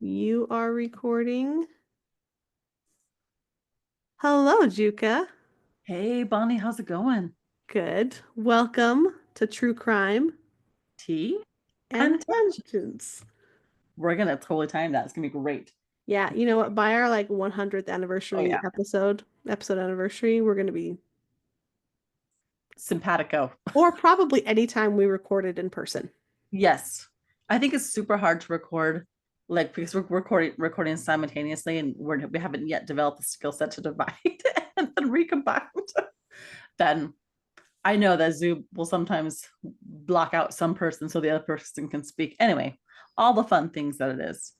You are recording. Hello, Juka. Hey, Bonnie, how's it going? Good. Welcome to True Crime Tea and and tangent. Tangents. We're gonna totally time that. It's gonna be great. Yeah, you know what? By our 100th Oh anniversary yeah, episode anniversary, we're going to be, simpatico. or probably anytime we recorded in person. Yes, I think it's super hard to record, like because we're recording simultaneously, and we haven't yet developed the skill set to divide and then recombine. Then I know that Zoom will sometimes block out some person so the other person can speak. Anyway, all the fun things that it is.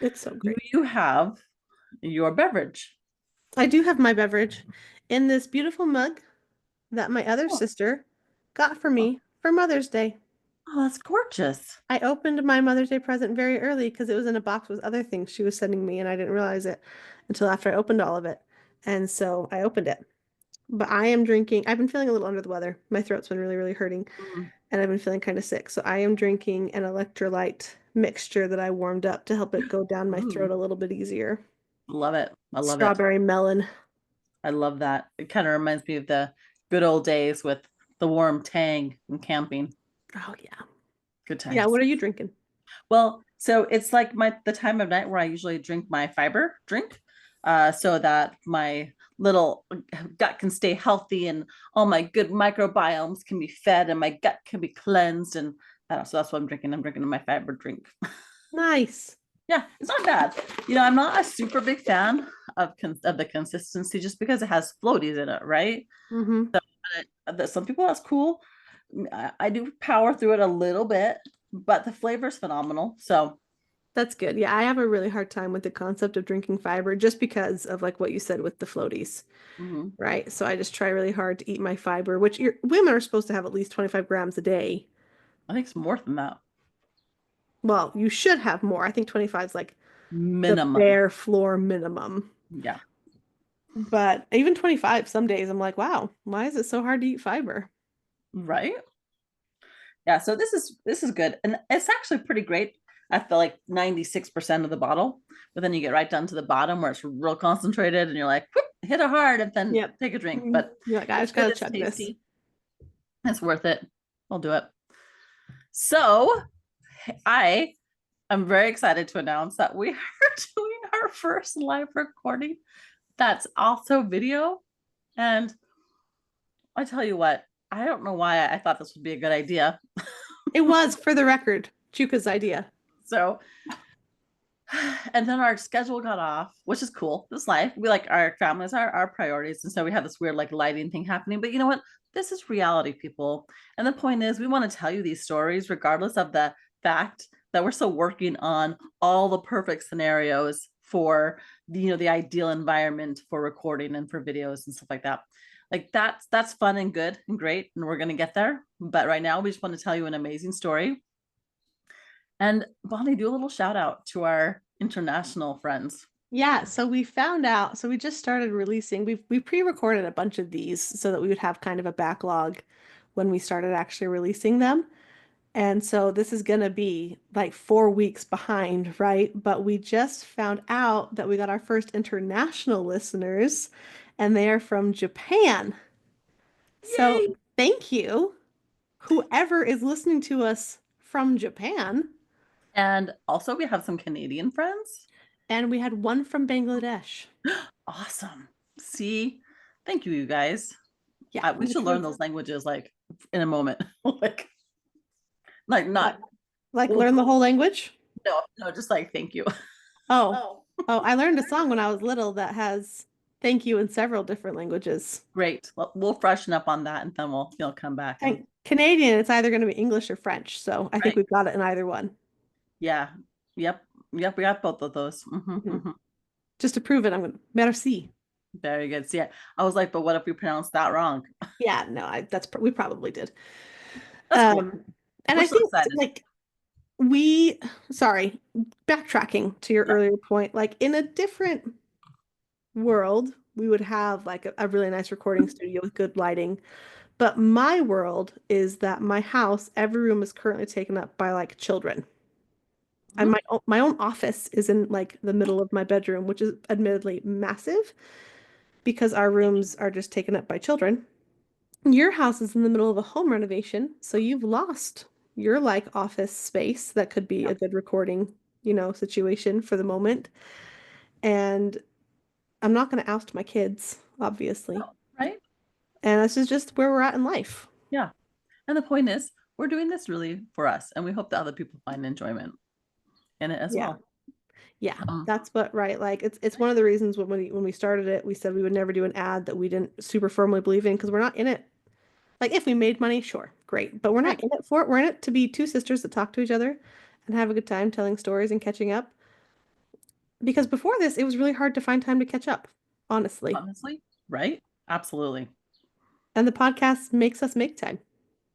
It's so Do great. you have your beverage? I do have my beverage in this beautiful mug that my other Oh, sister got for me for Mother's Day. oh, that's gorgeous. I opened my Mother's Day present very early because it was in a box with other things she was sending me, and I didn't realize it until after I opened all of it. And so I opened it. But I am drinking, I've been feeling a little under the weather. My throat's been really, really hurting, Mm, and I've been feeling kind of sick. So I am drinking an electrolyte mixture that I warmed up to help it go down my throat ooh. a little bit easier. Love it. I love it. Strawberry melon. I love that. It kind of reminds me of the good old days with the warm tang and camping. Oh, yeah. Good Yeah, times. what are you drinking? Well, so it's like the time of night where I usually drink my fiber drink, so that my little gut can stay healthy and all my good microbiomes can be fed and my gut can be cleansed. And so that's what I'm drinking. I'm drinking my fiber drink. Nice. Yeah, it's not bad. I'm not a super big fan of the consistency just because it has floaties in it, right? Mm-hmm. That some people that's cool. I do power through it a little bit, but the flavor is phenomenal. So That's good. Yeah, I have a really hard time with the concept of drinking fiber just because of what you said with the floaties. mhm. Right? So I just try really hard to eat my fiber, which women are supposed to have at least 25 grams a day. I think it's more than that. Well, you should have more. I think 25 is like the Minimum. bare floor minimum. Yeah. But even 25, some days I'm like, wow, why is it so hard to eat fiber? Right. Yeah. So this is good. And it's actually pretty great. I feel like 96% of the bottle, but then you get right down to the bottom where it's real concentrated and you're like, whoop, hit it hard and then Yep. take a drink. Mhm. But You're like, I it's just good, gotta it's chug this. tasty, it's worth it. I'll do it. So I am very excited to announce that we are doing our first live recording that's also video. And I tell you what, I don't know why I thought this would be a good idea. It was, for the record, Chuka's idea. So, and then our schedule got off, which is cool. This life, we like our families are our priorities. And so we have this weird lighting thing happening. But you know what? This is reality, people. And the point is, we want to tell you these stories, regardless of the fact that we're still working on all the perfect scenarios for the ideal environment for recording and for videos and stuff like that. Like that's fun and good and great, and we're gonna get there. But right now, we just want to tell you an amazing story. And Bonnie, do a little shout out to our international friends. Yeah, so we found out, so we just started releasing. We pre-recorded a bunch of these so that we would have kind of a backlog when we started actually releasing them. And so this is going to be like 4 weeks behind, right? But we just found out that we got our first international listeners, and they are from Japan. So Yay! thank you, whoever is listening to us from Japan. And also, we have some Canadian friends. And we had one from Bangladesh. Awesome. See, thank you, you guys. Yeah, We should which learn was those languages like in a moment. like like, not. like Well, learn the whole language. no, no, just like thank you. Oh, Oh, oh, I learned a song when I was little that has thank you in several different languages. great. Well, we'll freshen up on that, and then we'll come back and And Canadian, it's either going to be English or French. So I think right. we've got it in either one. Yeah. Yep. Yep. We got both of those. Mhm. Just to prove it, I'm going to merci. Very good. So, yeah, I was like, but what if we pronounce that wrong? Yeah, no, we probably did. That's cool. Um, and We're I so think excited. we, sorry, backtracking to your Yeah. earlier point, like in a different world, we would have like a really nice recording studio with good lighting. But my world is that my house, every room is currently taken up by like children. And Mhm. my own office is in like the middle of my bedroom, which is admittedly massive because our rooms are just taken up by children. Your house is in the middle of a home renovation, so you've lost your like office space that could be Yeah. a good recording, situation for the moment. And I'm not going to oust my kids, obviously. No, right? And this is just where we're at in life. Yeah. And the point is, we're doing this really for us, and we hope that other people find enjoyment in it as Yeah. well. Yeah. Um, That's what right. Like it's one of the reasons when we started it, we said we would never do an ad that we didn't super firmly believe in because we're not in it. Like if we made money, sure, great. But we're not right. in it for it. We're in it to be two sisters that talk to each other and have a good time telling stories and catching up. Because before this, it was really hard to find time to catch up, honestly. Honestly, right? Absolutely. And the podcast makes us make time.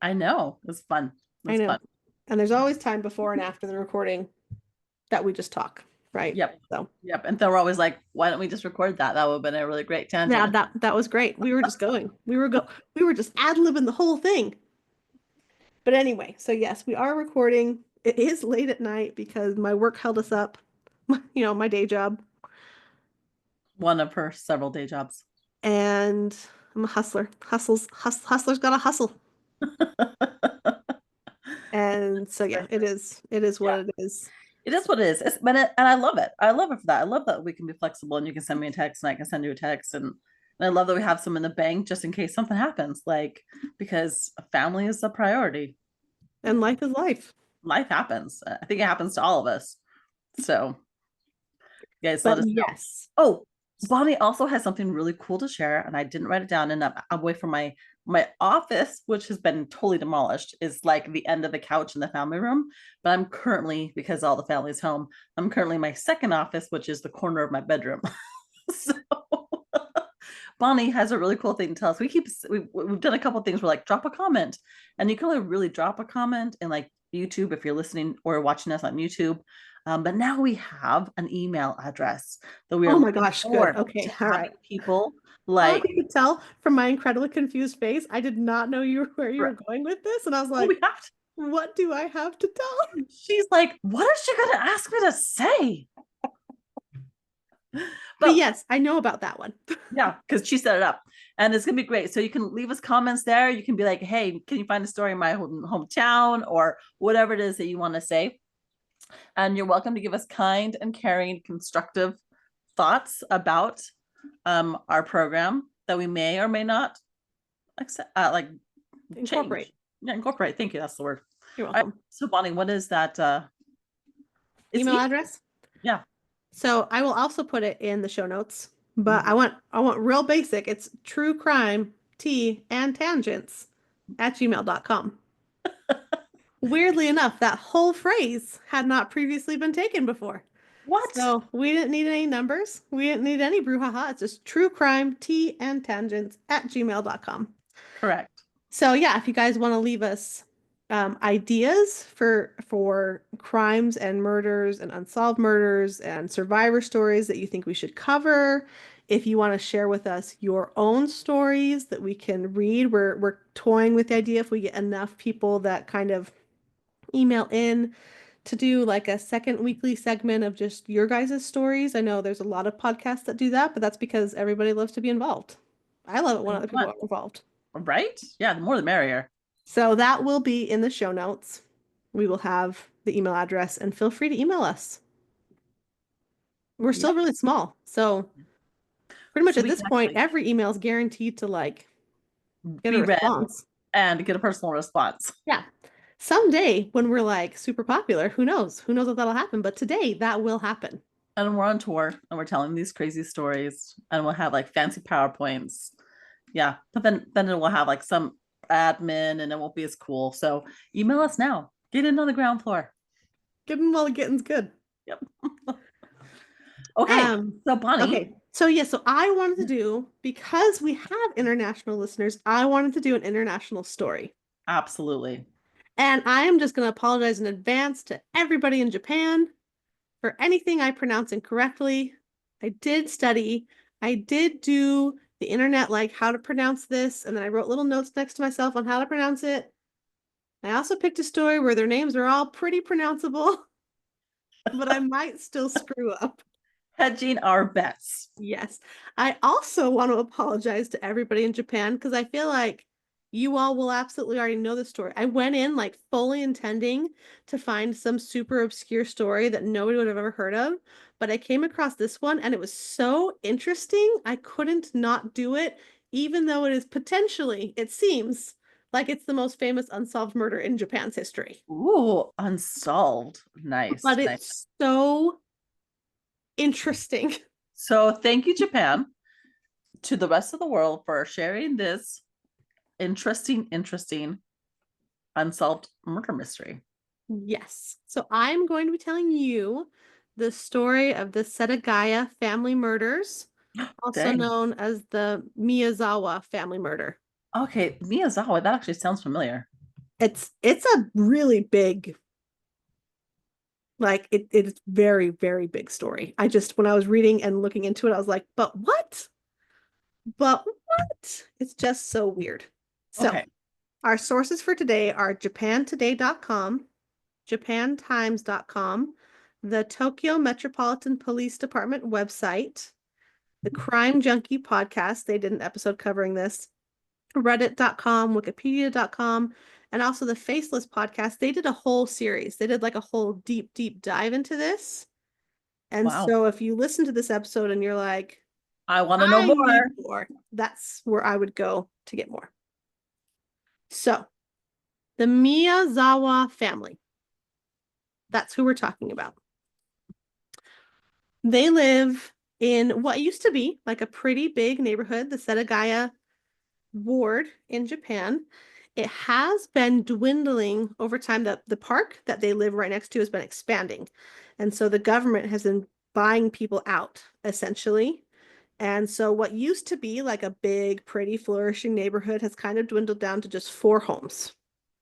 I know. It's fun. I It's know. fun. And there's always time before and after the recording that we just talk, right? Yep. So Yep. And then we're always like, why don't we just record that? That would have been a really great yeah, tangent. that was great. We were just going. We were just ad-libbing the whole thing. But anyway, so yes, we are recording. It is late at night because my work held us up. My day job. One of her several day jobs. And I'm a hustler. Hustler's gotta hustle. And so yeah, it is what Yeah. it is. It is what it is. And I love it. I love it for that. I love that we can be flexible and you can send me a text and I can send you a text. And I love that we have some in the bank just in case something happens. Like, because family is a priority. And life is life. Life happens. I think it happens to all of us. So, guys, let But us know. yes. Oh, Bonnie also has something really cool to share, and I didn't write it down. And I'm away from my office, which has been totally demolished, is like the end of the couch in the family room. But I'm currently, because all the family's home, I'm currently in my second office, which is the corner of my bedroom. So Bonnie has a really cool thing to tell us. We've done a couple of things where like drop a comment, and you can only really drop a comment in like YouTube if you're listening or watching us on YouTube. But now we have an email address that we are Oh my looking gosh, good. forward Okay, to all having right. people I don't know like. if you could tell from my incredibly confused face. I did not know where you were going with this, and I was Oh, like, we have to. what do I have to tell? She's like, what is she going to ask me to say? But But yes, I know about that one. yeah, because she set it up. And it's gonna be great. So you can leave us comments there. You can be like, hey, can you find a story in my hometown or whatever it is that you want to say? And you're welcome to give us kind and caring, constructive thoughts about our program that we may or may not accept, like change. Incorporate. Yeah, incorporate. Thank you. That's the word. You're All right. welcome. So Bonnie, what is that? It's Email email. address. Yeah. So I will also put it in the show notes, but I Mhm. want real basic. It's truecrimeteaandtangents at gmail.com. Weirdly enough, that whole phrase had not previously been taken before. What? So we didn't need any numbers. We didn't need any brouhaha. It's just true crime, tea and tangents at gmail.com. Correct. So yeah, if you guys want to leave us ideas for crimes and murders and unsolved murders and survivor stories that you think we should cover, if you want to share with us your own stories that we can read, we're toying with the idea if we get enough people that kind of email in to do like a second weekly segment of just your guys' stories. I know there's a lot of podcasts that do that, but that's because everybody loves to be involved. I love it when other people are involved. Right? Yeah, the more the merrier. So that will be in the show notes. We will have the email address and feel free to email us. We're still Yep. really small. So pretty much So at we this can point, actually every email is guaranteed to like get a be read response. and get a personal response. Yeah. Someday when we're like super popular, who knows? Who knows if that'll happen? But today that will happen. And we're on tour and we're telling these crazy stories and we'll have like fancy PowerPoints. Yeah. But then it will have like some admin and it won't be as cool. So email us now. Get in on the ground floor. Give them while the getting's good. Yep. Okay. So Bonnie. Okay. So yeah, so I wanted to do, because we have international listeners, I wanted to do an international story. Absolutely. And I am just going to apologize in advance to everybody in Japan for anything I pronounce incorrectly. I did study. I did do the internet, like how to pronounce this, and then I wrote little notes next to myself on how to pronounce it. I also picked a story where their names are all pretty pronounceable. but I might still screw up. Hedging our bets. Yes. I also want to apologize to everybody in Japan because I feel like you all will absolutely already know the story. I went in like fully intending to find some super obscure story that nobody would have ever heard of, but I came across this one and it was so interesting. I couldn't not do it, even though it is potentially, it seems like it's the most famous unsolved murder in Japan's history. Ooh, unsolved. Nice, But nice. it's so interesting. So thank you, Japan, to the rest of the world for sharing this interesting unsolved murder mystery. Yes. So I'm going to be telling you the story of the Setagaya Family Murders, also Dang. known as the Miyazawa Family Murder. Okay, Miyazawa, that actually sounds familiar. It's a really big, like it's very, very big story. I just when I was reading and looking into it, I was like, but what? But what? It's just so weird. So Okay. our sources for today are japantoday.com, japantimes.com, the Tokyo Metropolitan Police Department website, the Crime Junkie podcast. They did an episode covering this, reddit.com, wikipedia.com, and also the Faceless Podcast. They did a whole series. They did like a whole deep, deep dive into this. And Wow. so if you listen to this episode and you're like, I want to know I need more. more, that's where I would go to get more. So the Miyazawa family, that's who we're talking about. They live in what used to be like a pretty big neighborhood, the Setagaya ward in Japan. It has been dwindling over time. The park that they live right next to has been expanding. And so the government has been buying people out, essentially. And so what used to be like a big, pretty, flourishing neighborhood has kind of dwindled down to just four homes.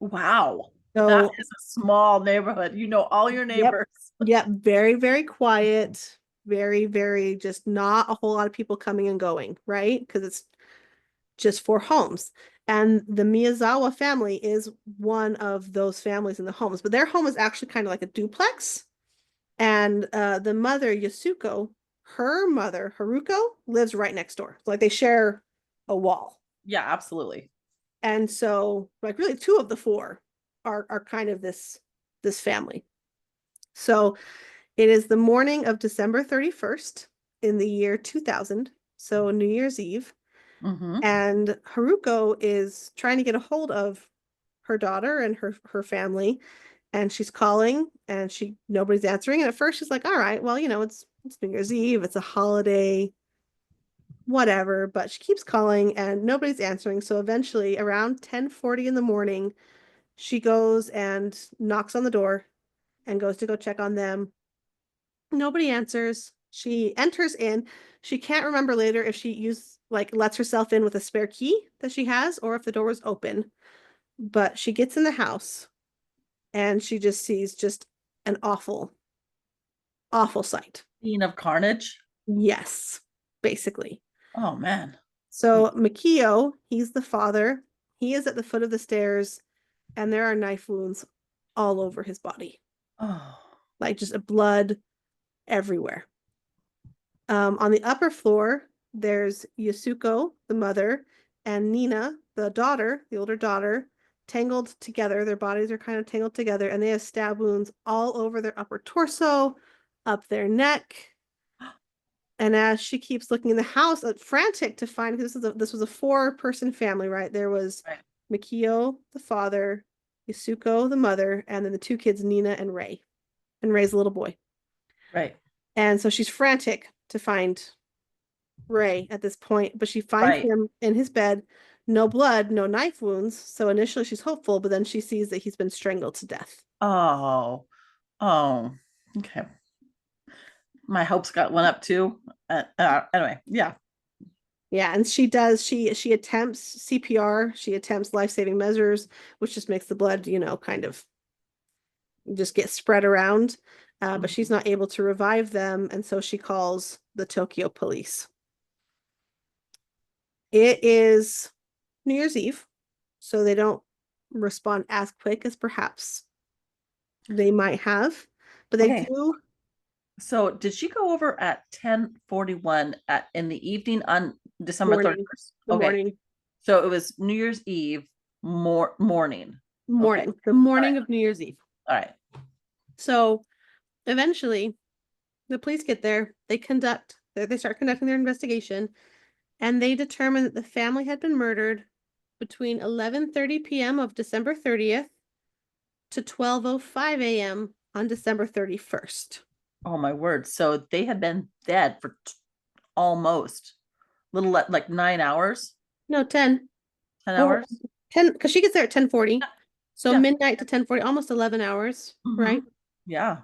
Wow. That So, is a small neighborhood. You know all your yep, neighbors. yep, very, very quiet, very, very just not a whole lot of people coming and going, right? Because it's just for homes. And the Miyazawa family is one of those families in the homes, but their home is actually kind of like a duplex. And the mother, Yasuko, her mother, Haruko, lives right next door. Like they share a wall. Yeah, absolutely. And so like really two of the four are kind of this family. So it is the morning of December 31st in the year 2000, so New Year's Eve. Mm-hmm. And Haruko is trying to get a hold of her daughter and her family, and she's calling and nobody's answering. And at first she's like, all right, well, it's New Year's Eve, it's a holiday, whatever. But she keeps calling and nobody's answering. So eventually around 10:40 in the morning, she goes and knocks on the door and goes to go check on them. Nobody answers. She enters in. She can't remember later if she lets herself in with a spare key that she has or if the door was open. But she gets in the house and she just sees just an awful, awful sight. Scene of carnage. Yes, basically. Oh man. So Mikio, he's the father. He is at the foot of the stairs and there are knife wounds all over his body. Oh. Like just blood everywhere. On the upper floor, there's Yasuko, the mother, and Nina, the daughter, the older daughter, tangled together. Their bodies are kind of tangled together, and they have stab wounds all over their upper torso, up their neck. And as she keeps looking in the house, frantic to find this was a four-person family, right? There was Right. Mikio, the father, Yasuko, the mother, and then the two kids, Nina and Ray. And Ray's a little boy. Right. And so she's frantic to find Ray at this point, but she finds Right. him in his bed, no blood, no knife wounds. So initially she's hopeful, but then she sees that he's been strangled to death. Oh. Oh. Okay. My hopes went up too. Anyway, yeah. Yeah, and she attempts CPR, she attempts life-saving measures, which just makes the blood, kind of just get spread around. But she's Mhm. not able to revive them, and so she calls the Tokyo police. It is New Year's Eve, so they don't respond as quick as perhaps they might have, but they Okay. do. So did she go over at 10:41 in the evening on December Morning. 31st? The Okay. morning. So it was New Year's Eve morning. Okay. Morning. The All right. morning of New Year's Eve. All right. So eventually the police get there, they start conducting their investigation, and they determine that the family had been murdered between 11:30 p.m. of December 30th to 12:05 a.m. on December 31st. Oh my word. So they had been dead for almost like 9 hours, No, 10. 10 Or hours. 10, because she gets there at 10:40. So Yeah. midnight to 10:40, almost 11 hours, Hmm. right? Yeah.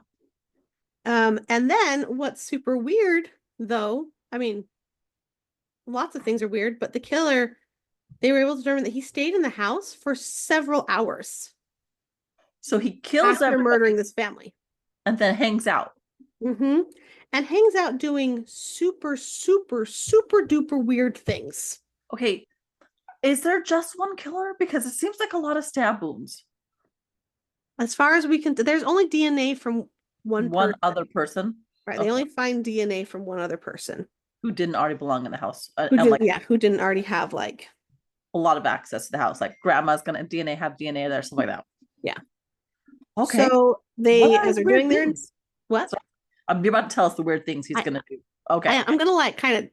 And then what's super weird, though, I mean, lots of things are weird, but the killer, they were able to determine that he stayed in the house for several hours So he kills after everybody murdering this family. and then hangs out. Mm-hmm. And hangs out doing super, super, super duper weird things. Okay. Is there just one killer? Because it seems like a lot of stab wounds. As far as we can, there's only DNA from one One person, other person. right? They Okay. only find DNA from one other person Who didn't already belong in the house. who And didn't, like yeah, who didn't already have like, a lot of access to the house. Like grandma's gonna DNA have DNA there, stuff like that. yeah. Okay. So What they, are as his they're weird doing their, things? what? So you're about to tell us the weird things he's I, gonna do. Okay. I'm gonna like kind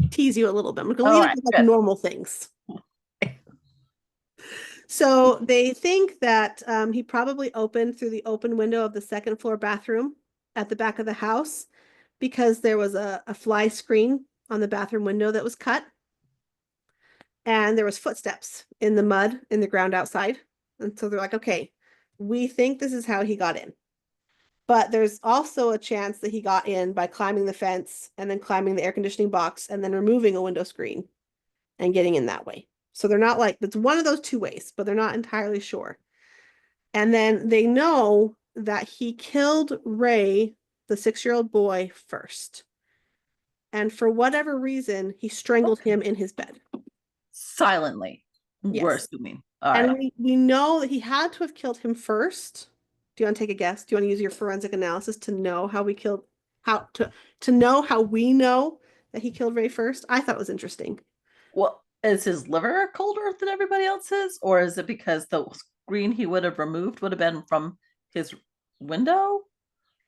of tease you a little bit. I'm gonna All leave it right. with like Good. normal things. So they think that he probably opened through the open window of the second floor bathroom at the back of the house because there was a fly screen on the bathroom window that was cut, and there was footsteps in the mud in the ground outside. And so they're like, okay, we think this is how he got in. But there's also a chance that he got in by climbing the fence and then climbing the air conditioning box and then removing a window screen and getting in that way. So they're not like, it's one of those two ways, but they're not entirely sure. And then they know that he killed Ray, the 6-year-old boy, first. And for whatever reason, he strangled Okay. him in his bed. Silently. We're Yes. assuming. All And right. we know that he had to have killed him first. Do you want to take a guess? Do you want to use your forensic analysis to know how we killed, how to know how we know that he killed Ray first? I thought it was interesting. Well, is his liver colder than everybody else's, or is it because the screen he would have removed would have been from his window?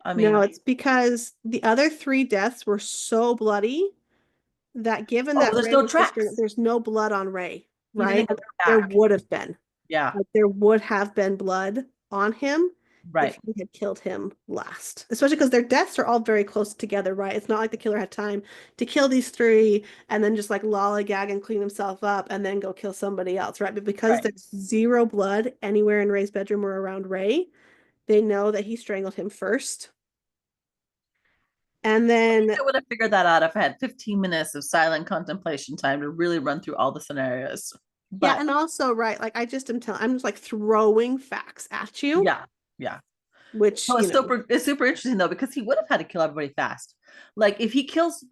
I No, mean, it's because the other three deaths were so bloody that given oh, that there's Ray no was just, tracks. there's no blood on Ray, He didn't right? get There back. would have been. Yeah. Like there would have been blood on him if Right. he had killed him last. Especially because their deaths are all very close together, right? It's not like the killer had time to kill these three and then just like lollygag and clean himself up and then go kill somebody else, right? But because Right. there's zero blood anywhere in Ray's bedroom or around Ray, they know that he strangled him first. And then I would have figured that out if I had 15 minutes of silent contemplation time to really run through all the scenarios. yeah, But and also, right, like I'm just like throwing facts at you, yeah, yeah. which, No, it's super interesting though, because he would have had to kill everybody fast. Like if he kills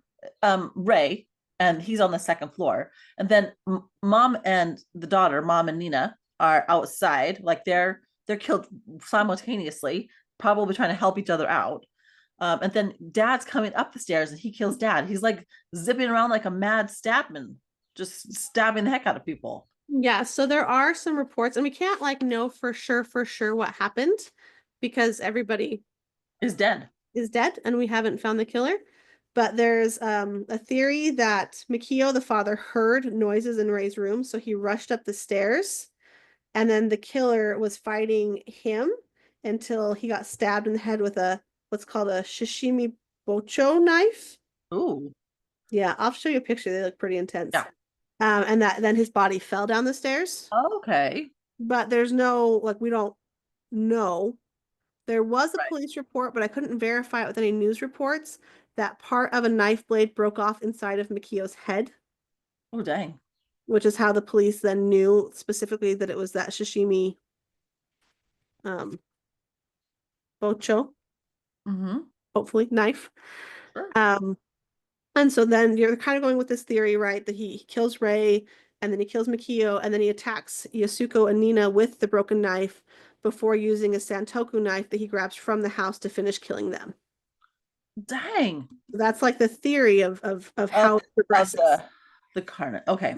Ray and he's on the second floor, and then mom and the daughter, mom and Nina, are outside, like they're killed simultaneously, probably trying to help each other out. And then dad's coming up the stairs and he kills dad. He's like zipping around like a mad stabman, just stabbing the heck out of people. yeah, so there are some reports, and we can't like know for sure what happened because everybody Is dead. is dead and we haven't found the killer. But there's a theory that Mikio, the father, heard noises in Ray's room, so he rushed up the stairs, and then the killer was fighting him until he got stabbed in the head with a what's called a shishimi bocho knife. Ooh, Yeah, I'll show you a picture. They look pretty intense. yeah. And that then his body fell down the stairs. Okay. But there's no, like, we don't know. There was a Right. police report, but I couldn't verify it with any news reports that part of a knife blade broke off inside of Mikio's head, Oh, dang. which is how the police then knew specifically that it was that sashimi um bocho, Mm-hmm. hopefully, knife. Sure. Um, and so then you're kind of going with this theory, right? That he kills Ray and then he kills Mikio and then he attacks Yasuko and Nina with the broken knife before using a Santoku knife that he grabs from the house to finish killing them. Dang. That's like the theory of Of how it of progresses. the carnage. Okay.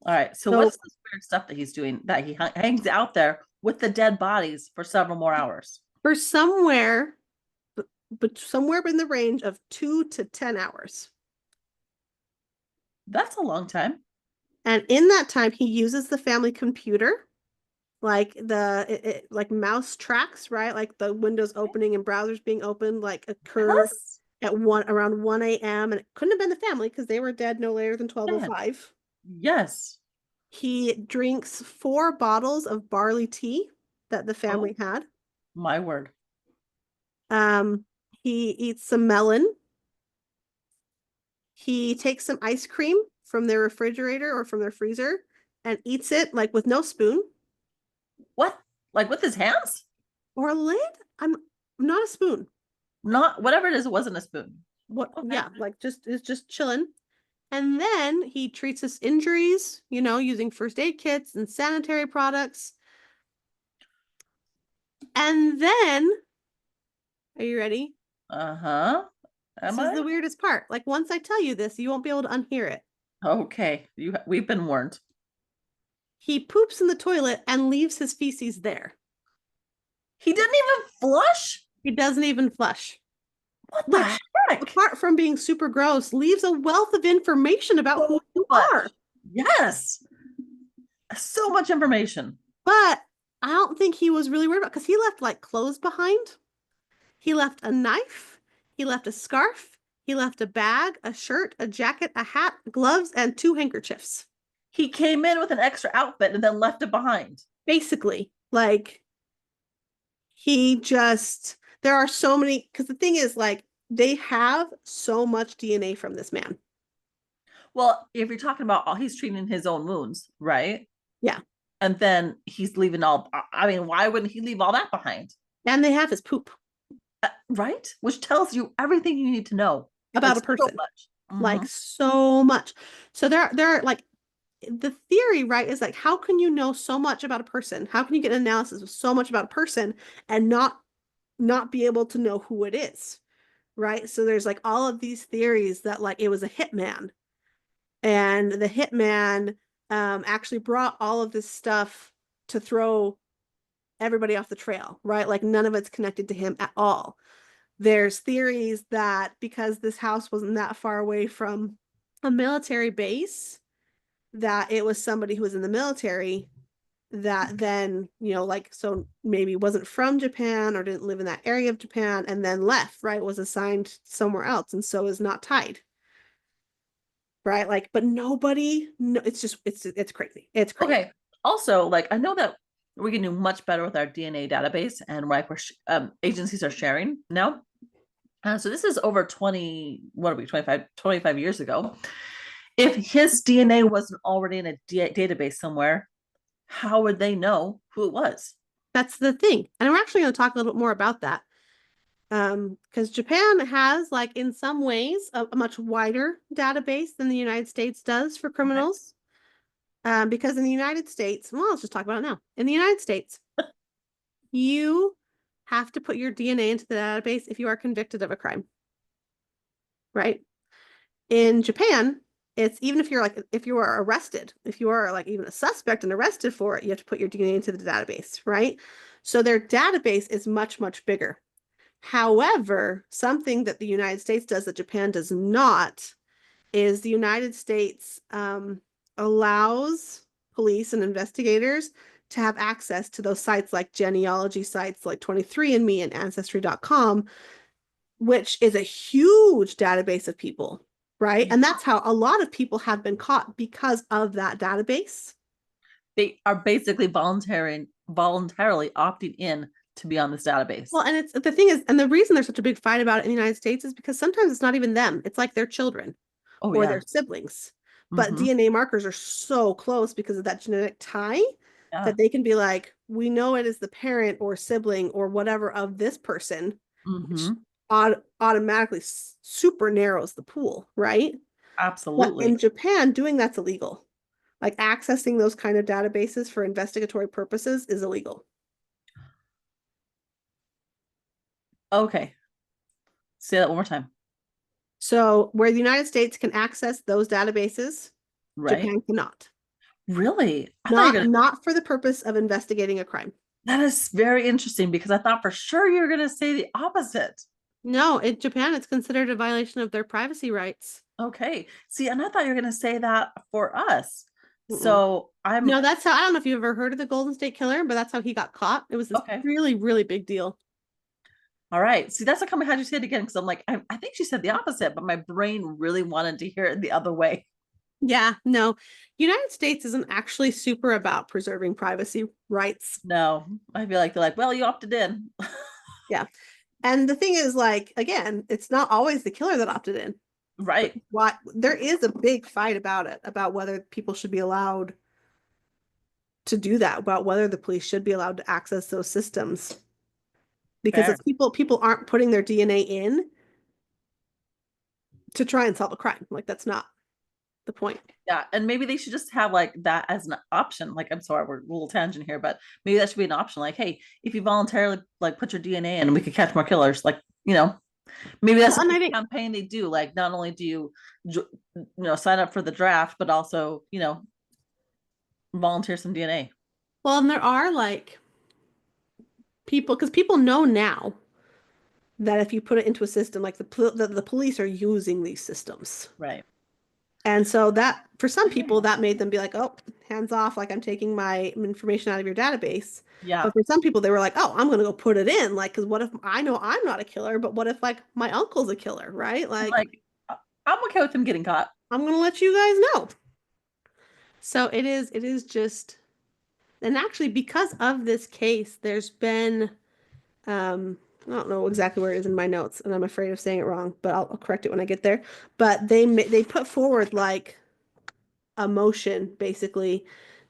All right. So So what's this weird stuff that he's doing that he hangs out there with the dead bodies for several more hours? for somewhere, but somewhere in the range of 2 to 10 hours. That's a long time. And in that time, he uses the family computer, like like mouse tracks, right? Like the windows opening and browsers being opened, like occur Yes. at one around 1 a.m. And it couldn't have been the family because they were dead no later than Man. 12:05. Yes. He drinks 4 bottles of barley tea that the Oh family had. my word. Um, he eats some melon. He takes some ice cream from their refrigerator or from their freezer and eats it like with no spoon What? Like with his hands? or a lid. I'm not a spoon. Not whatever it is, it wasn't a spoon. What? Okay. Yeah, like just is just chilling. And then he treats his injuries, using first aid kits and sanitary products. And then, are you ready? Uh-huh. This Am is the I? weirdest part. Like once I tell you this, you won't be able to unhear it. Okay. We've been warned. He poops in the toilet and leaves his feces there. He didn't even flush? He doesn't even flush, What the which, heck? apart from being super gross, leaves a wealth of information about who So you are. much. Yes. So much information. But I don't think he was really worried about because he left like clothes behind. He left a knife. He left a scarf. He left a bag, a shirt, a jacket, a hat, gloves, and 2 handkerchiefs. He came in with an extra outfit and then left it behind. Basically, like there are so many, because the thing is, like, they have so much DNA from this man. Well, if you're talking about he's treating his own wounds, right? Yeah. And then he's leaving all, I mean, why wouldn't he leave all that behind? And they have his poop Right? Which tells you everything you need to know. about Like a so person, much. like so much. So there are like the theory, right, is like, how can you know so much about a person? How can you get an analysis of so much about a person and not be able to know who it is? Right. So there's like all of these theories that like it was a hitman and the hitman actually brought all of this stuff to throw everybody off the trail, right? Like none of it's connected to him at all. There's theories that because this house wasn't that far away from a military base, that it was somebody who was in the military that then, like, so maybe wasn't from Japan or didn't live in that area of Japan and then left, right? Was assigned somewhere else and so is not tied. Right? Like, but nobody, no, it's crazy. It's crazy. Okay. Also, like I know that we can do much better with our DNA database and like agencies are sharing now. So this is over 20, what are we, 25 years ago. If his DNA wasn't already in a database somewhere, how would they know who it was? That's the thing. And we're actually going to talk a little bit more about that. Because Japan has, like, in some ways, a much wider database than the United States does for Okay. criminals. Because in the United States, well, let's just talk about it now. In the United States, you have to put your DNA into the database if you are convicted of a crime, right? In Japan, it's even if you are arrested, if you are like even a suspect and arrested for it, you have to put your DNA into the database, right? So their database is much, much bigger. However, something that the United States does that Japan does not is the United States allows police and investigators to have access to those sites like genealogy sites like 23andMe and Ancestry.com, which is a huge database of people, right? And that's how a lot of people have been caught because of that database. They are basically voluntarily opting in to be on this database. Well, and it's the thing is, and the reason there's such a big fight about it in the United States is because sometimes it's not even them. It's like their children Oh or yeah. their siblings. But Mm-hmm. DNA markers are so close because of that genetic tie Yeah. that they can be like, we know it is the parent or sibling or whatever of this person, which Mm-hmm. automatically super narrows the pool, right? But in Absolutely. Japan, doing that's illegal. Like accessing those kind of databases for investigatory purposes is illegal. Okay. Say that one more time. So where the United States can access those databases, Right? Japan cannot. Really? I thought you were Not gonna. not for the purpose of investigating a crime. That is very interesting because I thought for sure you were gonna say the opposite. No, in Japan, it's considered a violation of their privacy rights. Okay. See, and I thought you were gonna say that for us. Mm-mm. So I'm No, that's how, I don't know if you've ever heard of the Golden State Killer, but that's how he got caught. It was this okay. really, really big deal. All right. See, that's how come I had you say it again because I'm like, I think she said the opposite, but my brain really wanted to hear it the other way. Yeah, no. United States isn't actually super about preserving privacy rights. No, I feel like they're like, well, you opted in. Yeah. And the thing is, like, again, it's not always the killer that opted in. Right. What there is a big fight about it, about whether people should be allowed to do that, about whether the police should be allowed to access those systems. Because Fair. it's people aren't putting their DNA in to try and solve a crime. Like that's not the point. Yeah. And maybe they should just have like that as an option. Like, I'm sorry, we're a little tangent here, but maybe that should be an option. Like, hey, if you voluntarily like put your DNA in, we could catch more killers. Like, maybe that's Well, a and I think campaign they do. Like, not only do sign up for the draft, but also, volunteer some DNA. well, and there are like people because people know now that if you put it into a system, like the police are using these systems. Right. And so that for some people that made them be like, oh, hands off, like I'm taking my information out of your database. Yeah. But for some people they were like, oh, I'm gonna go put it in. Like, because what if I know I'm not a killer, but what if like my uncle's a killer, right? Like Like, I'm okay with him getting caught. I'm gonna let you guys know. So it is just and actually because of this case, there's been I don't know exactly where it is in my notes, and I'm afraid of saying it wrong, but I'll correct it when I get there. But they put forward like a motion basically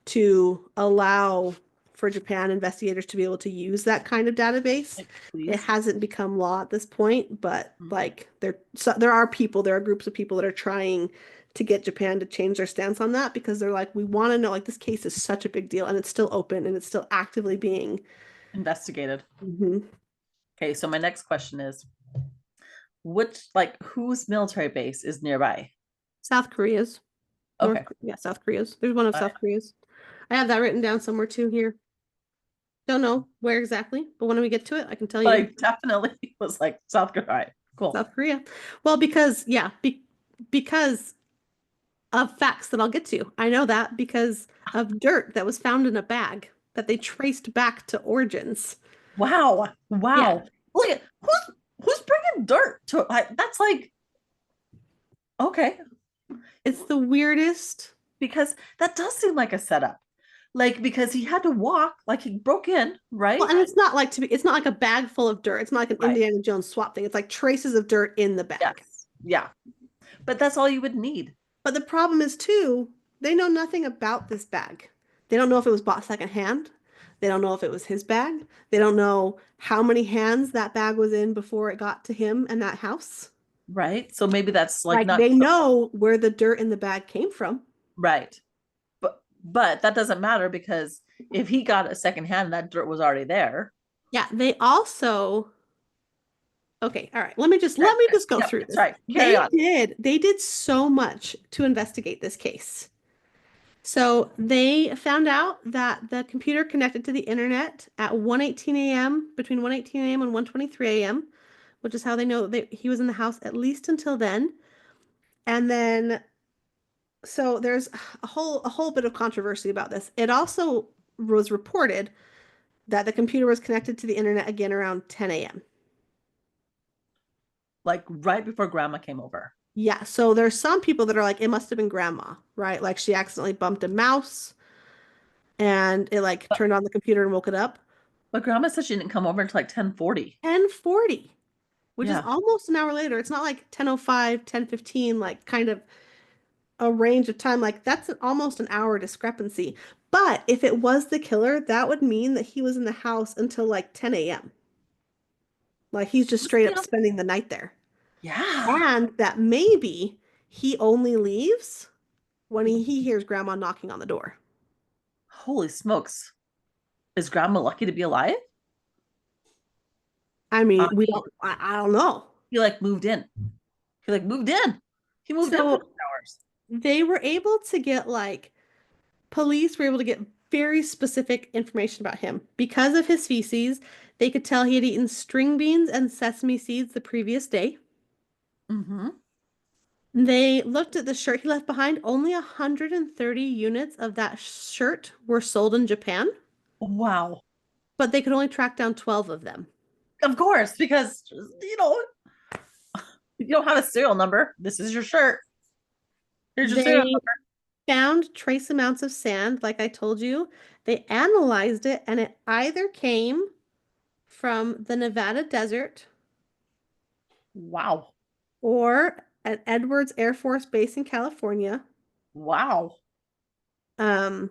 to allow for Japan investigators to be able to use that kind of database. Like, It please. hasn't become law at this point, but Mhm. like there are groups of people that are trying to get Japan to change their stance on that because they're like, we want to know, like this case is such a big deal and it's still open and it's still actively being. Investigated. Mhm. Okay, so my next question is whose military base is nearby? South Korea's. Okay. Yeah, South Korea's. There's one of I, South Korea's. I have that written down somewhere too here. Don't know where exactly, but when we get to it, I can tell but you. I definitely was like South Korea. Cool. South Korea. Well, because yeah, because of facts that I'll get to. I know that because of dirt that was found in a bag that they traced back to origins. Wow. Yeah, Wow. Look at who's bringing dirt to like that's like okay. it's the weirdest. Because that does seem like a setup. Like because he had to walk, like he broke in, Well, right? and it's not like a bag full of dirt. It's not like an Right. Indiana Jones swap thing. It's like traces of dirt in the bag. Yes. Yeah. But that's all you would need. But the problem is too, they know nothing about this bag. They don't know if it was bought secondhand. They don't know if it was his bag. They don't know how many hands that bag was in before it got to him and that house. Right. So maybe that's like Like not they know where the dirt in the bag came from. right. But that doesn't matter because if he got it secondhand, that dirt was already there. Yeah, they also okay, all right. Let me just go Yep, through that's this. right. Carry They on. did they did so much to investigate this case. So they found out that the computer connected to the internet at 1:18 a.m. between 1:18 a.m. and 1:23 a.m., which is how they know that he was in the house at least until then. And then so there's a whole bit of controversy about this. It also was reported that the computer was connected to the internet again around 10 a.m. Like right before grandma came over. Yeah, so there's some people that are like, it must have been grandma, right? Like she accidentally bumped a mouse and it like But, turned on the computer and woke it up. but grandma said she didn't come over until like 10:40. 10:40, which is Yeah. almost an hour later. It's not like 10:05, 10:15, like kind of a range of time. Like that's almost an hour discrepancy. But if it was the killer, that would mean that he was in the house until like 10 a.m. Like he's just straight up spending the night there. Yeah. And that maybe he only leaves when he hears grandma knocking on the door. Holy smokes. Is grandma lucky to be alive? I I mean, we mean, don't, I don't know. he like moved in. He like moved in. He moved in for So 2 hours. they were able to get like police were able to get very specific information about him. Because of his feces, they could tell he had eaten string beans and sesame seeds the previous day. Mm-hmm. They looked at the shirt he left behind. Only 130 units of that shirt were sold in Japan, Wow. but they could only track down 12 of them. Of course, because you don't have a serial number. This is your shirt. Here's your serial They found trace amounts of sand, like I told you. They analyzed it, and it either came from the Nevada desert number. Wow. or at Edwards Air Force Base in California. Wow. Um,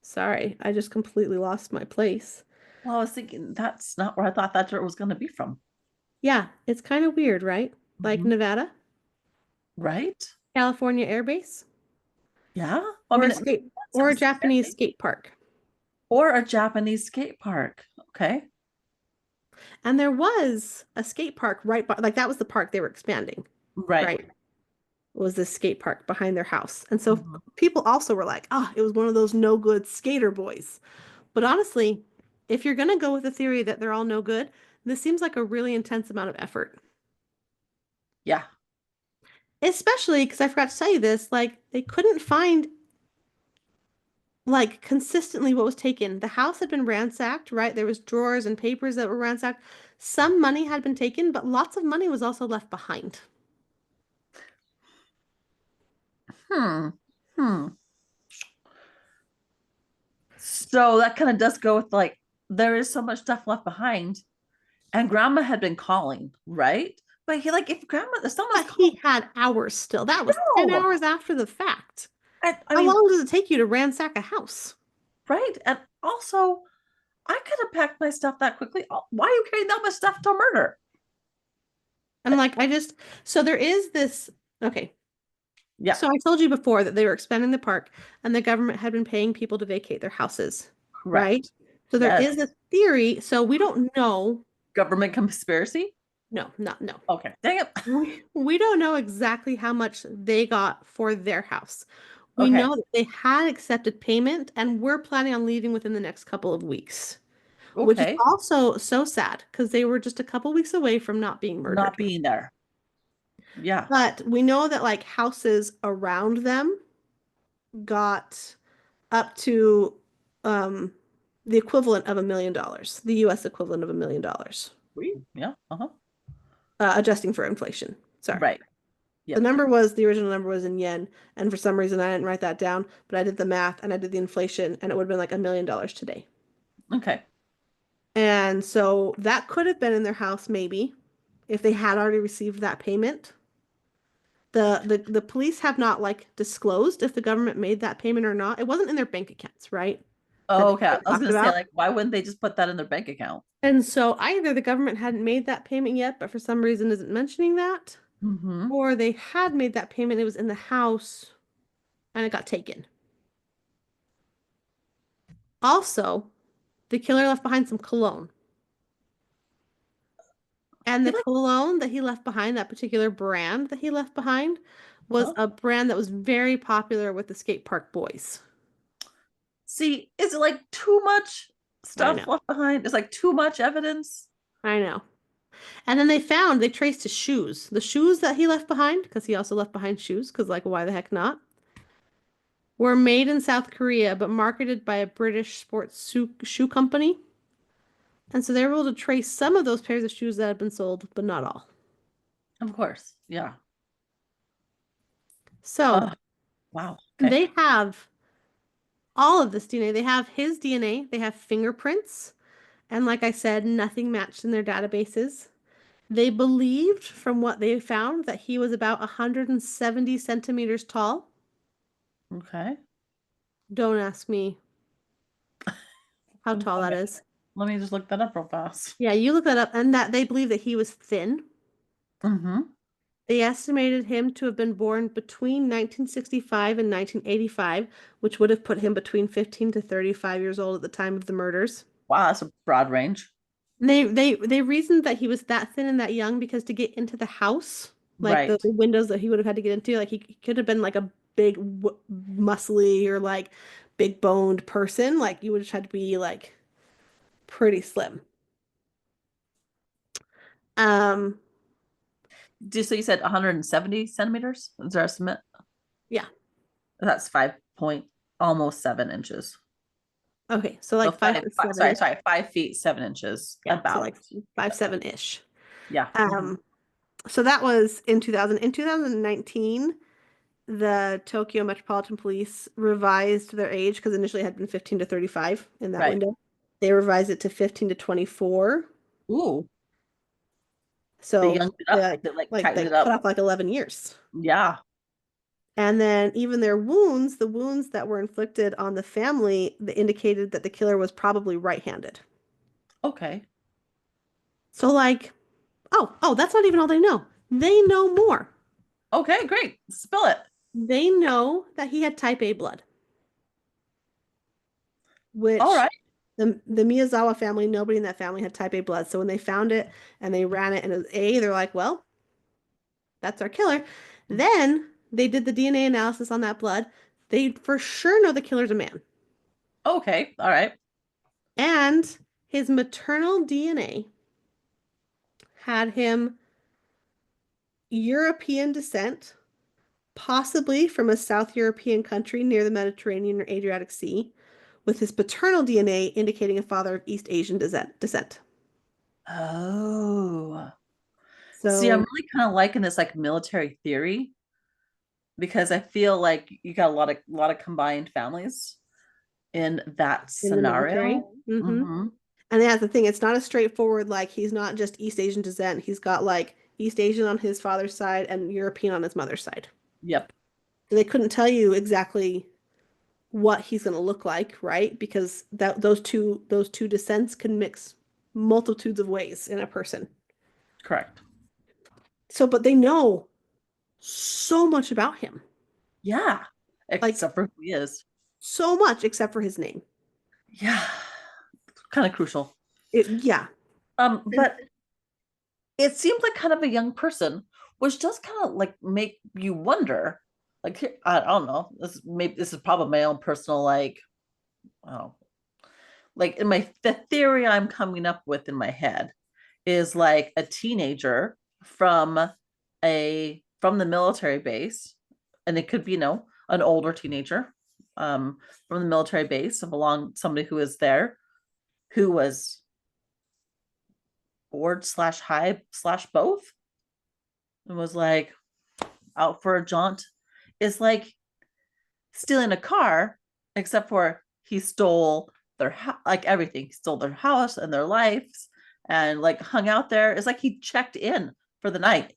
sorry, I just completely lost my place. Well, I was thinking that's not where I thought that shirt was going to be from. Yeah, it's kind of weird, right? Like Mhm. Nevada, Right? California Air Base, Yeah. Well, I or mean, a it makes skate sense. It or a was Japanese scary. skate park. Or a Japanese skate park. Okay. And there was a skate park right by, like that was the park they were expanding, Right. right? Was this skate park behind their house. And so Mhm. people also were like, oh, it was one of those no good skater boys. But honestly, if you're going to go with the theory that they're all no good, this seems like a really intense amount of effort. Yeah. Especially because I forgot to tell you this, like they couldn't find like consistently what was taken. The house had been ransacked, right? There was drawers and papers that were ransacked. Some money had been taken, but lots of money was also left behind. Hmm. Hmm. So that kind of does go with like there is so much stuff left behind, and grandma had been calling, right? But he like if someone's But he calling, had hours still. That was 10 no. hours after the fact. I How mean, long does it take you to ransack a house? right? And also, I could have packed my stuff that quickly. Why are you carrying that much stuff to murder? And like, so there is this, okay. Yeah, So I told you before that they were expanding the park and the government had been paying people to vacate their houses, right? correct. So there Yes. is a theory. So we don't know. Government conspiracy. No, not, no. Okay, dang it. We don't know exactly how much they got for their house. We Okay, know that they had accepted payment and we're planning on leaving within the next couple of weeks, which is okay. also so sad because they were just a couple weeks away from not being Not murdered. being there. Yeah. But we know that like houses around them got up to um the equivalent of $1 million, the US equivalent of $1 million, Yeah. Uh-huh. adjusting for inflation. Sorry. Right. The Yep. number was, the original number was in yen, and for some reason I didn't write that down, but I did the math and I did the inflation, and it would have been like $1 million today. Okay. And so that could have been in their house, maybe, if they had already received that payment. The police have not like disclosed if the government made that payment or not. It wasn't in their bank accounts, right? That Oh, okay. they I was talked gonna say, about. like, why wouldn't they just put that in their bank account? And so either the government hadn't made that payment yet, but for some reason isn't mentioning that, Mm-hmm. or they had made that payment, it was in the house and it got taken. Also, the killer left behind some cologne. And He the like, cologne that he left behind, that particular brand that he left behind, was uh-huh. a brand that was very popular with the skate park boys. See, is it like too much I stuff know. left behind? It's like too much evidence. I know. And then they traced his shoes. The shoes that he left behind, because he also left behind shoes, because like, why the heck not? Were made in South Korea, but marketed by a British sports shoe company. And so they were able to trace some of those pairs of shoes that had been sold, but not all. Of course. Yeah. So Wow. Okay. they have all of this DNA. They have his DNA, they have fingerprints, and like I said, nothing matched in their databases. They believed from what they found that he was about 170 centimeters tall. Okay. Don't ask me how tall that Okay. is. Let me just look that up real fast. Yeah, you look that up, and that they believe that he was thin. Mm-hmm. They estimated him to have been born between 1965 and 1985, which would have put him between 15 to 35 years old at the time of the murders. Wow, that's a broad range. They reasoned that he was that thin and that young because to get into the house, like the Right. windows that he would have had to get into, like he could have been like a big, muscly or like big boned person. Like you would have had to be like pretty slim. Um, So you said 170 centimeters? Is our estimate? yeah. That's 5 point almost 7 inches. Okay, so So like five foot seven sorry, ish. 5 feet 7 inches Yeah, so about. like 5'7" ish. Yeah. Mhm. Um, so that was in 2000. In 2019, the Tokyo Metropolitan Police revised their age because initially it had been 15 to 35 in that Right. window. They revised it to 15 to 24. Ooh, they So younged it up. they They like like tightened they it cut up. off like 11 years. Yeah. And then even their wounds, the wounds that were inflicted on the family, they indicated that the killer was probably right-handed. Okay. So like, oh, that's not even all they know. They know more. Okay, great. Spill it. They know that he had type A blood, All which right. the Miyazawa family, nobody in that family had type A blood. So when they found it and they ran it and it was A, they're like, well, that's our killer. Then they did the DNA analysis on that blood. They for sure know the killer's a man. Okay. All right. And his maternal DNA had him European descent, possibly from a South European country near the Mediterranean or Adriatic Sea, with his paternal DNA indicating a father of East Asian descent. Oh. See, I'm So really kind of liking this like military theory because I feel like you got a lot of combined families in that in the military. scenario. Hmm. Mm-hmm. And that's the thing, it's not a straightforward, like he's not just East Asian descent. He's got like East Asian on his father's side and European on his mother's side. Yep. So they couldn't tell you exactly what he's going to look like, right? Because that those two descents can mix multitudes of ways in a person. Correct. So, but they know so much about him, Yeah. like Except for who he is. so much except for his name. Yeah. Kind of crucial. Yeah. And But it seems like kind of a young person, which does kind of like make you wonder. Like I don't know. This is probably my own personal like oh like in my the theory I'm coming up with in my head is like a teenager from from the military base, and it could be an older teenager from the military base of along somebody who is there who was bored slash high slash both and was like out for a jaunt. Is like stealing a car, except for he stole their like everything. He stole their house and their lives, and like hung out there. It's like he checked in for the night.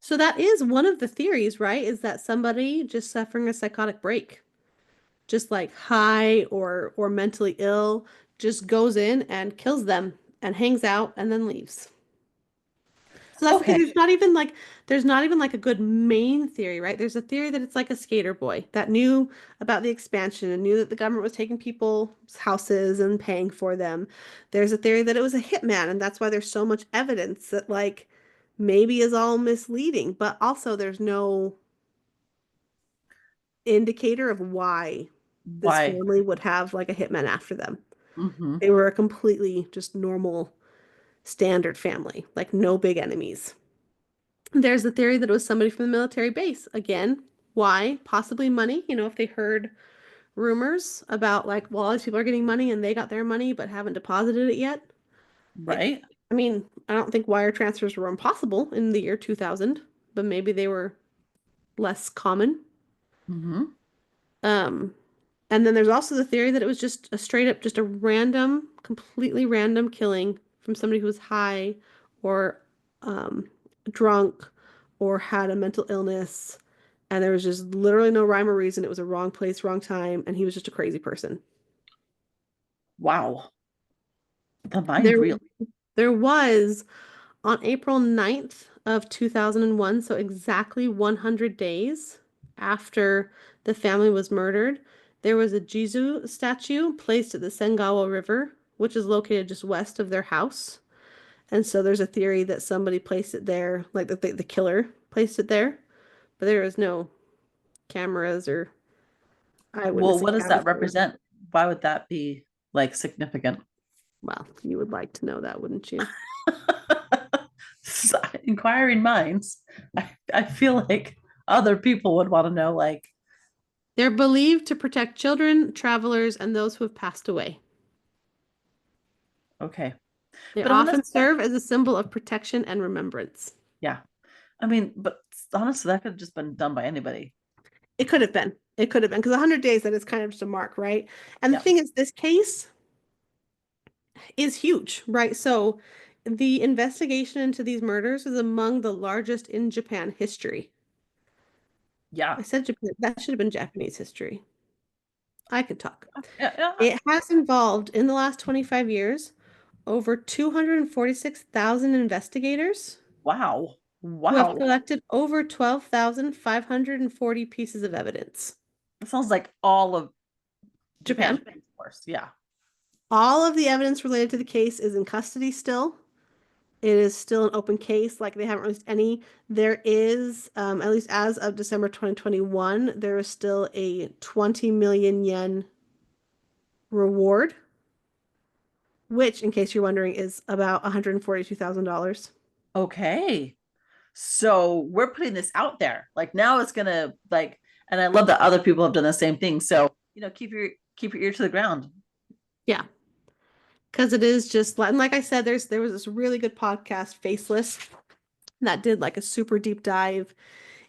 so that is one of the theories, right? Is that somebody just suffering a psychotic break, just like high or mentally ill, just goes in and kills them and hangs out and then leaves. So that's the thing. Okay. There's not even like a good main theory, right? There's a theory that it's like a skater boy that knew about the expansion and knew that the government was taking people's houses and paying for them. There's a theory that it was a hitman, and that's why there's so much evidence that like maybe is all misleading, but also there's no indicator of why this Why? family would have like a hitman after them. Mm-hmm. They were a completely just normal standard family, like no big enemies. There's the theory that it was somebody from the military base. Again, why? Possibly money. If they heard rumors about like, well, all these people are getting money and they got their money but haven't deposited it yet. It, Right. I mean, I don't think wire transfers were impossible in the year 2000, but maybe they were less common. Mm-hmm. Um, and then there's also the theory that it was just a straight up, just a random, completely random killing from somebody who was high or um, drunk or had a mental illness. And there was just literally no rhyme or reason. It was a wrong place, wrong time, and he was just a crazy person. Wow. The mind There, really. there was on April 9th of 2001, so exactly 100 days after the family was murdered, There was a Jizu statue placed at the Sengawa River, which is located just west of their house. And so there's a theory that somebody placed it there, like the killer placed it there, but there is no cameras or Well, eyewitness what does accounts. that represent? Why would that be like significant? Well, you would like to know that, wouldn't you? Inquiring minds. I feel like other people would want to know, like, They're believed to protect children, travelers, and those who have passed away. okay. They But honestly, often serve as a symbol of protection and remembrance. yeah. I mean, but honestly, that could have just been done by anybody. It could have been. It could have been because 100 days, that is kind of just a mark, right? And the Yeah. thing is, this case is huge, right? So the investigation into these murders is among the largest in Japan history. Yeah. I said Japan, that should have been Japanese history. I could talk. Yeah. Yeah. It has involved, in the last 25 years, over 246,000 investigators Wow. who have Wow. collected over 12,540 pieces of evidence. It sounds like all of Japan, Japan. of course. Yeah. All of the evidence related to the case is in custody still. It is still an open case, like they haven't released any. There is, at least as of December 2021, there is still a 20 million yen reward, which, in case you're wondering, is about $142,000. Okay. So we're putting this out there. Like now it's gonna like, and I love that other people have done the same thing. So, keep your ear to the ground. Yeah, because it is just, and like I said, there was this really good podcast, Faceless, that did like a super deep dive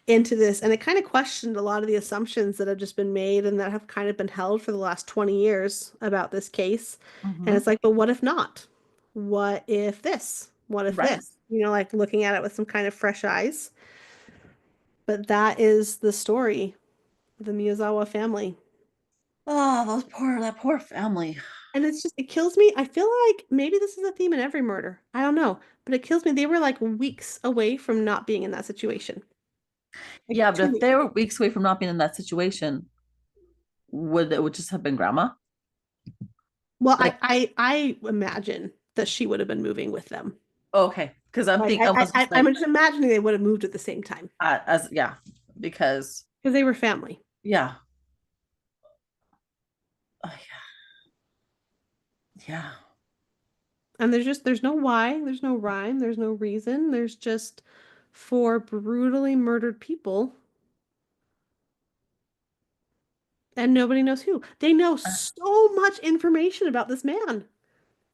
into this, and it kind of questioned a lot of the assumptions that have just been made and that have kind of been held for the last 20 years about this case. And Mhm. it's like, but what if not? What if this? What if Right. this? Like looking at it with some kind of fresh eyes. But that is the story of the Miyazawa family. Oh, that poor family. And it's just, it kills me. I feel like maybe this is a theme in every murder. I don't know. But it kills me. They were like weeks away from not being in that situation. Like Yeah, but if 2 weeks. they were weeks away from not being in that situation, would it would just have been grandma? Well, Like, I imagine that she would have been moving with them. okay, because I'm Like thinking I was just I'm like, just imagining they would have moved at the same time as yeah, because because they were family. yeah, oh, yeah, And there's no why, there's no rhyme, there's no reason. There's just four brutally murdered people and nobody knows who. They know yeah. so much information about this man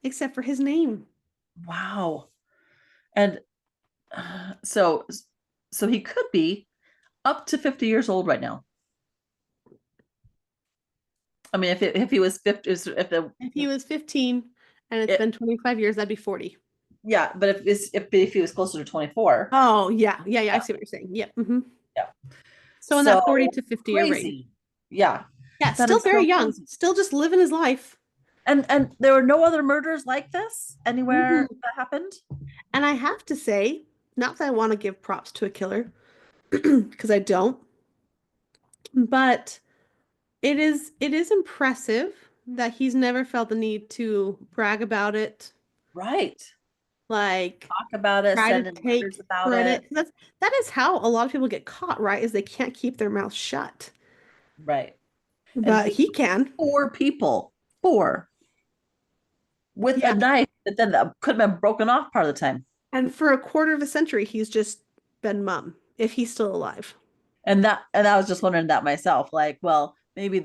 except for his name. Wow. And so he could be up to 50 years old right now. I mean, if he was 50, if the If he was 15 and it's it, been 25 years, that'd be 40. yeah, but if he was closer to 24, Oh, yeah. Yeah, yeah, I yeah, see what you're saying. Yep. Hmm. yeah. So in that 40 So to 50 year range. crazy. Yeah, Yeah, that still is very so young, crazy. still just living his life. And there were no other murders like this anywhere Mhm. that happened. And I have to say, not that I want to give props to a killer, because I don't, but it is impressive that he's never felt the need to brag about it, Right. like Talk about it, try to send in letters take about credit. it. That is how a lot of people get caught, right? Is they can't keep their mouth shut. Right. And But he can. four people, four with a Yeah. knife that then could have been broken off part of the time. And for a quarter of a century, he's just been mum, if he's still alive. And I was just wondering that myself. Like, well, maybe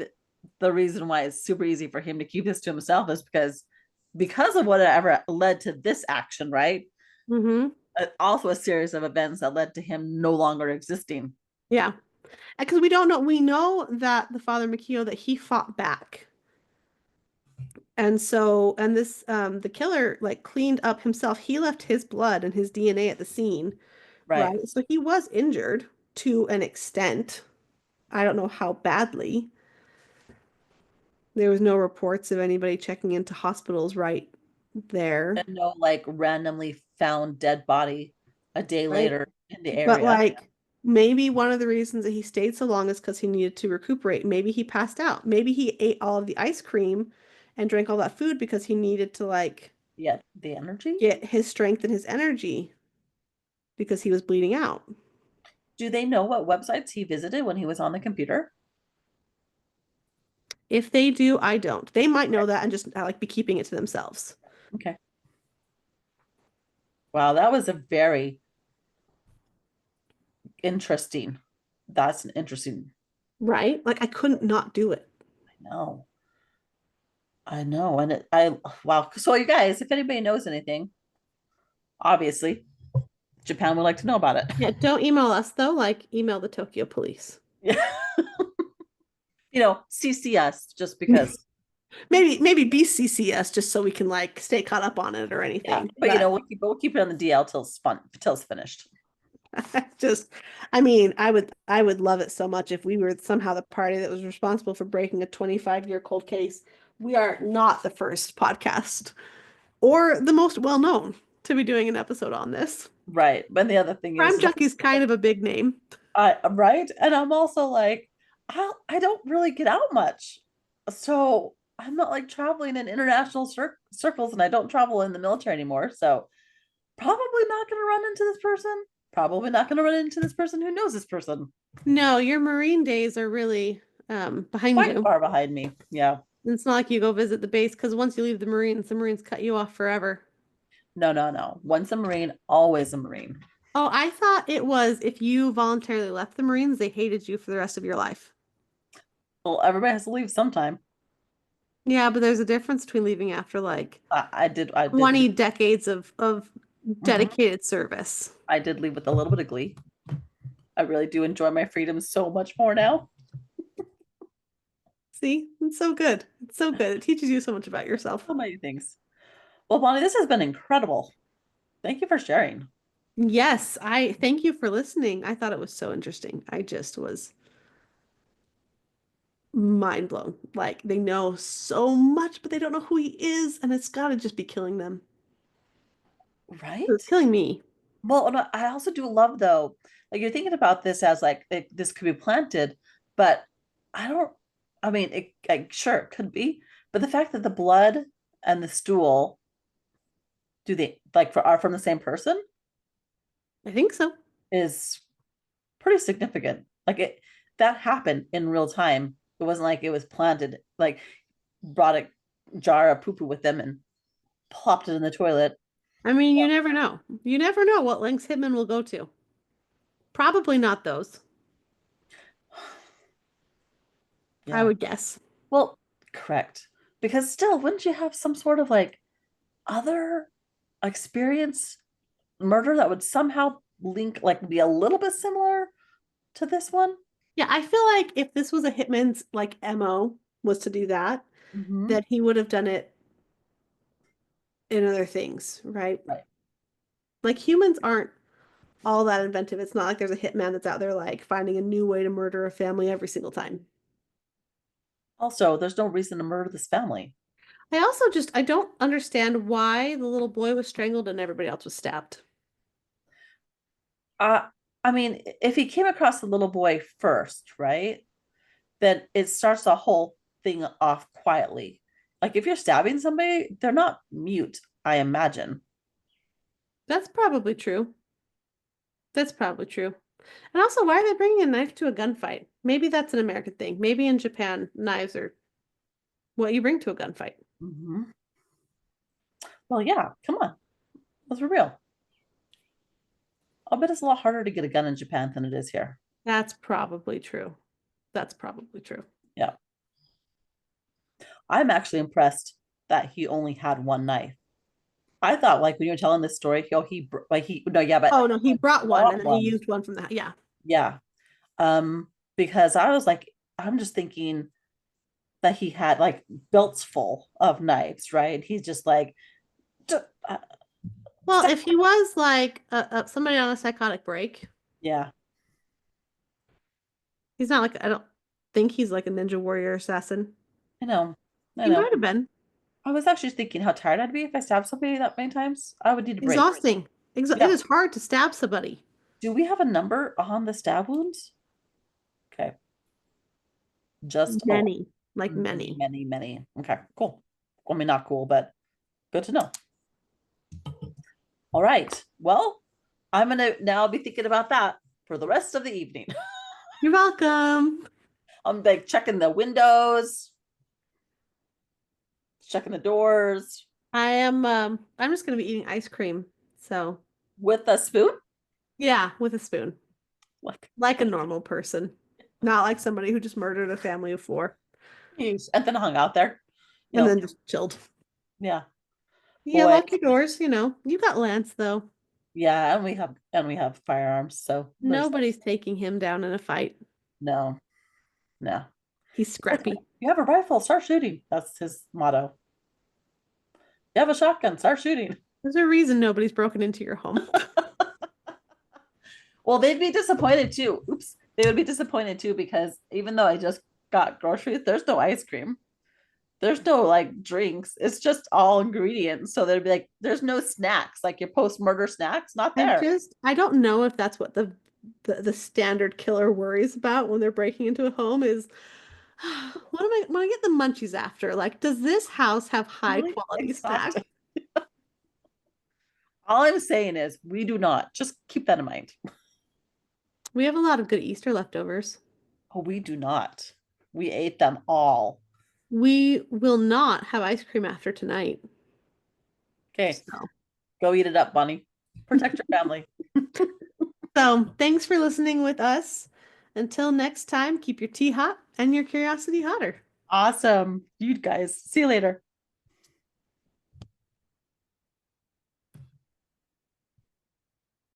the reason why it's super easy for him to keep this to himself is because of whatever led to this action, right? Hmm. Also a series of events that led to him no longer existing. Yeah. Because we don't know, we know that the father Mikio that he fought back. And so, and this, the killer like cleaned up himself. He left his blood and his DNA at the scene, Right. right? So he was injured to an extent. I don't know how badly. There was no reports of anybody checking into hospitals right there, And no like randomly found dead body a day right? later in the But area. like, Maybe one of the reasons that he stayed so long is because he needed to recuperate. Maybe he passed out. Maybe he ate all of the ice cream and drank all that food because he needed to like Yeah, the energy. get his strength and his energy because he was bleeding out. Do they know what websites he visited when he was on the computer? If they do, I don't. They might know that and just like be keeping it to themselves. Okay. Wow, that was a very interesting. That's an interesting. Right? Like I couldn't not do it. I know. I know. And I wow. So you guys, if anybody knows anything, obviously Japan would like to know about it. Yeah, don't email us though, like email the Tokyo police. Yeah. CC us just because. Maybe BCCS just so we can like stay caught up on it or Yeah. anything. But we'll keep it on the DL till it's fun till it's finished. Just, I mean, I would love it so much if we were somehow the party that was responsible for breaking a 25-year cold case. We are not the first podcast or the most well known to be doing an episode on this. Right. But the other thing Crime is Junkie's kind of a big name. I right. And I'm also like, I don't really get out much. So I'm not like traveling in international circles and I don't travel in the military anymore. So probably not going to run into this person. Probably not going to run into this person who knows this person. No, your Marine days are really behind Quite you. far behind me. Yeah. It's not like you go visit the base because once you leave the Marines cut you off forever. No, no, no. Once a Marine, always a Marine. Oh, I thought it was if you voluntarily left the Marines, they hated you for the rest of your life. Well, everybody has to leave sometime. Yeah, but there's a difference between leaving after like I did 20 leave. decades of Mhm. dedicated service. I did leave with a little bit of glee. I really do enjoy my freedom so much more now. See, it's so good. It's so good. It teaches you so much about yourself. So many things. Well, Bonnie, this has been incredible. Thank you for sharing. Yes, I thank you for listening. I thought it was so interesting. I just was mind blown. Like they know so much, but they don't know who he is, and it's got to just be killing them. It's Right? killing me. Well, and I also do love though, like you're thinking about this as like this could be planted, but I don't, I mean, sure it could be, but the fact that the blood and the stool, do they are from the same person I think so. is pretty significant. Like that happened in real time. It wasn't like it was planted, like brought a jar of poo poo with them and plopped it in the toilet. I mean, you never know. You never know what lengths Hitman will go to. Probably not those, I Yeah. would guess. Well, correct. Because still, wouldn't you have some sort of like other experience murder that would somehow link, like be a little bit similar to this one? Yeah, I feel like if this was a Hitman's like MO was to do that, Mm-hmm. that he would have done it in other things, right? Right. Like humans aren't all that inventive. It's not like there's a hitman that's out there like finding a new way to murder a family every single time. Also, there's no reason to murder this family. I also just I don't understand why the little boy was strangled and everybody else was stabbed. Uh, I mean, if he came across the little boy first, right, then it starts the whole thing off quietly. Like if you're stabbing somebody, they're not mute, I imagine. That's probably true. That's probably true. And also, why are they bringing a knife to a gunfight? Maybe that's an American thing. Maybe in Japan, knives are what you bring to a gunfight. Mm-hmm. Well, yeah, come on. Let's be real. I'll bet it's a lot harder to get a gun in Japan than it is here. That's probably true. That's probably true. Yeah. I'm actually impressed that he only had one knife. I thought like when you were telling this story, no, yeah, but Oh no, he brought one and bought then he one. used one from the yeah. Yeah. Because I was like, I'm just thinking that he had like belts full of knives, right? He's just like, uh, Well, if he was like somebody on a psychotic break, yeah, he's not like I don't think he's like a ninja warrior assassin. I know, I He know. might have been I was actually thinking how tired I'd be if I stabbed somebody that many times. I would need a break. exhausting. It Yeah, is hard to stab somebody. Do we have a number on the stab wounds? Okay. Just a lot. Many, like Many, many. many, many. Okay, cool. I mean, not cool, but good to know. All right. Well, I'm gonna now be thinking about that for the rest of the evening. You're welcome. I'm like checking the windows, checking the doors I'm just gonna be eating ice cream. So with a spoon. yeah, with a spoon. Like, Like a normal person. Not like somebody who just murdered a family of four and then hung out there. and No, then just chilled. yeah, Yeah, boy, lock your doors, you know. You got Lance though. yeah, and we have firearms, so there's Nobody's taking him down in a fight. no, no. He's scrappy. You have a rifle, start shooting. That's his motto. You have a shotgun, start shooting. There's a reason nobody's broken into your home. Well, they'd be disappointed too. Oops. They would be disappointed too because even though I just got groceries, there's no ice cream. There's no like drinks. It's just all ingredients. So they'd be like, there's no snacks, like your post-murder snacks, not there. I don't know if that's what the standard killer worries about when they're breaking into a home is what I get the munchies after? Like, does this house have high Really? quality snacks? Exhausted. All I'm saying is we do not. Just keep that in mind. We have a lot of good Easter leftovers. Oh, we do not. We ate them all. We will not have ice cream after tonight. Okay, So, go eat it up, Bunny. Protect your family. so thanks for listening with us. Until next time, keep your tea hot and your curiosity hotter. Awesome. You guys. See you later.